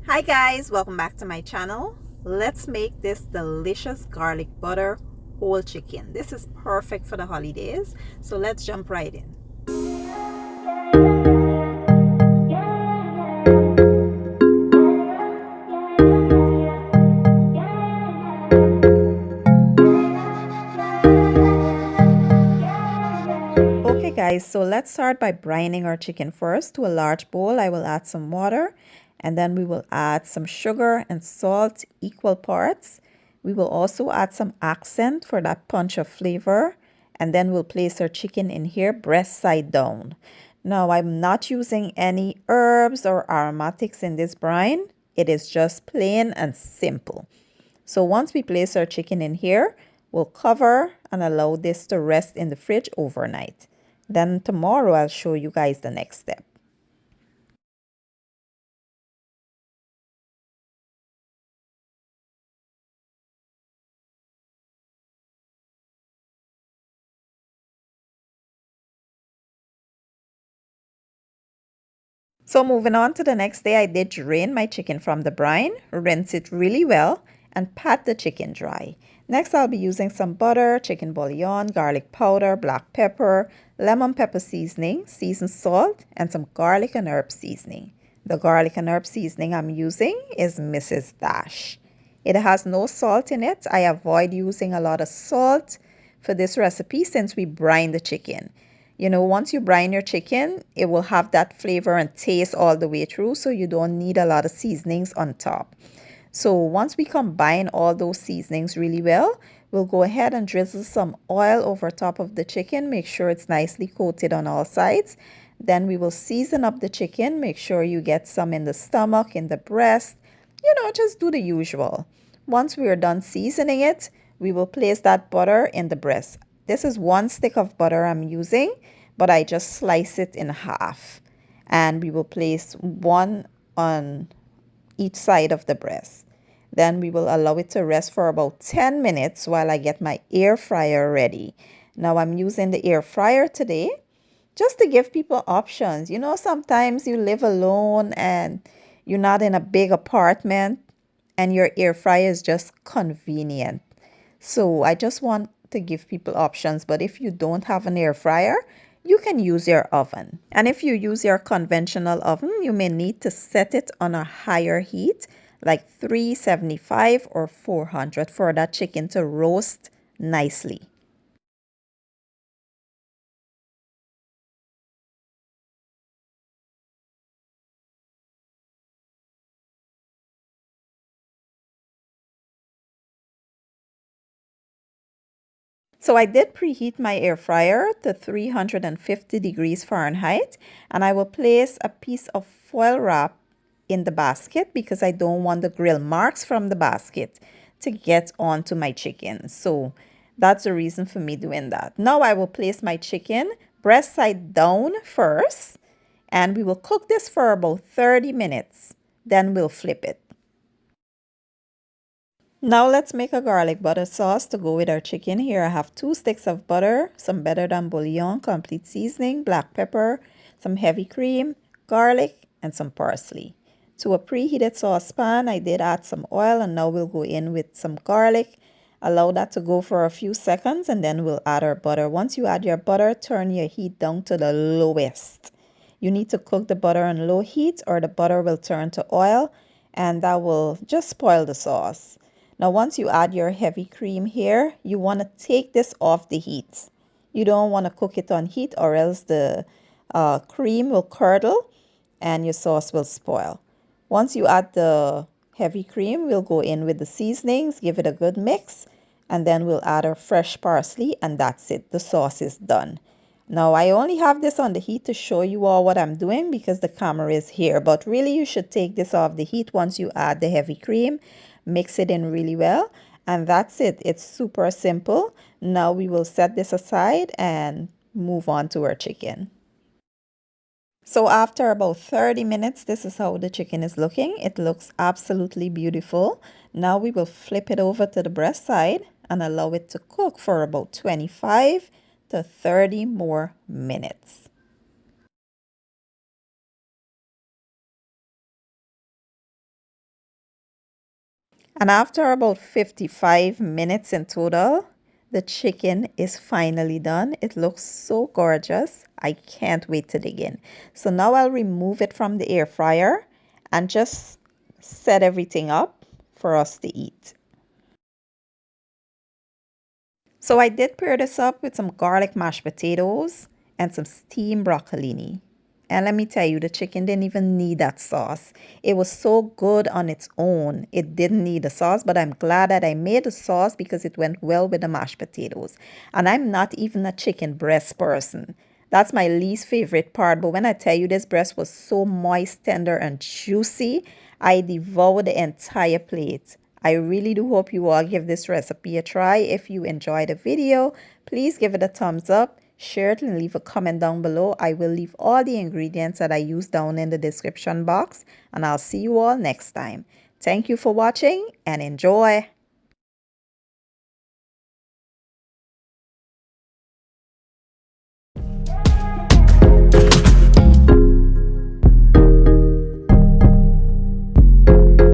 Hi guys, welcome back to my channel. Let's make this delicious garlic butter whole chicken. This is perfect for the holidays, so let's jump right in. Okay guys, so let's start by brining our chicken first. To a large bowl, I will add some water and then we will add some sugar and salt, equal parts. We will also add some accent for that punch of flavor, and then we'll place our chicken in here breast side down. Now I'm not using any herbs or aromatics in this brine. It is just plain and simple. So once we place our chicken in here, we'll cover and allow this to rest in the fridge overnight. Then tomorrow I'll show you guys the next step. So moving on to the next day, I did drain my chicken from the brine, rinse it really well, and pat the chicken dry. Next, I'll be using some butter, chicken bouillon, garlic powder, black pepper, lemon pepper seasoning, seasoned salt, and some garlic and herb seasoning. The garlic and herb seasoning I'm using is Mrs. Dash. It has no salt in it. I avoid using a lot of salt for this recipe since we brine the chicken. You know, once you brine your chicken, it will have that flavor and taste all the way through, so you don't need a lot of seasonings on top. So once we combine all those seasonings really well, we'll go ahead and drizzle some oil over top of the chicken. Make sure it's nicely coated on all sides. Then we will season up the chicken. Make sure you get some in the stomach, in the breast. You know, just do the usual. Once we are done seasoning it, we will place that butter in the breast. This is 1 stick of butter I'm using, but I just slice it in half. And we will place one on each side of the breast. Then we will allow it to rest for about 10 minutes while I get my air fryer ready. Now I'm using the air fryer today just to give people options. You know, sometimes you live alone and you're not in a big apartment and your air fryer is just convenient. So I just want to give people options. But if you don't have an air fryer, you can use your oven. And if you use your conventional oven, you may need to set it on a higher heat, like 375 or 400 for that chicken to roast nicely. So I did preheat my air fryer to 350 degrees Fahrenheit, and I will place a piece of foil wrap in the basket because I don't want the grill marks from the basket to get onto my chicken. So that's the reason for me doing that. Now I will place my chicken breast side down first, and we will cook this for about 30 minutes. Then we'll flip it. Now let's make a garlic butter sauce to go with our chicken. Here I have 2 sticks of butter, some better than bouillon, complete seasoning, black pepper, some heavy cream, garlic, and some parsley. To a preheated saucepan, I did add some oil, and now we'll go in with some garlic. Allow that to go for a few seconds, and then we'll add our butter. Once you add your butter, turn your heat down to the lowest. You need to cook the butter on low heat or the butter will turn to oil, and that will just spoil the sauce. Now, once you add your heavy cream here, you want to take this off the heat. You don't want to cook it on heat or else the cream will curdle and your sauce will spoil. Once you add the heavy cream, we'll go in with the seasonings, give it a good mix, and then we'll add our fresh parsley, and that's it. The sauce is done. Now, I only have this on the heat to show you all what I'm doing because the camera is here. But really, you should take this off the heat once you add the heavy cream. Mix it in really well. And that's it. It's super simple. Now we will set this aside and move on to our chicken. So after about 30 minutes, this is how the chicken is looking. It looks absolutely beautiful. Now we will flip it over to the breast side and allow it to cook for about 25 to 30 more minutes. And after about 55 minutes in total, the chicken is finally done. It looks so gorgeous. I can't wait to dig in. So now I'll remove it from the air fryer and just set everything up for us to eat. So I did pair this up with some garlic mashed potatoes and some steamed broccolini. And let me tell you, the chicken didn't even need that sauce. It was so good on its own. It didn't need the sauce, but I'm glad that I made the sauce because it went well with the mashed potatoes. And I'm not even a chicken breast person. That's my least favorite part. But when I tell you this breast was so moist, tender, and juicy, I devoured the entire plate. I really do hope you all give this recipe a try. If you enjoyed the video, please give it a thumbs up, share it, and leave a comment down below. I will leave all the ingredients that I use down in the description box, and I'll see you all next time. Thank you for watching and enjoy.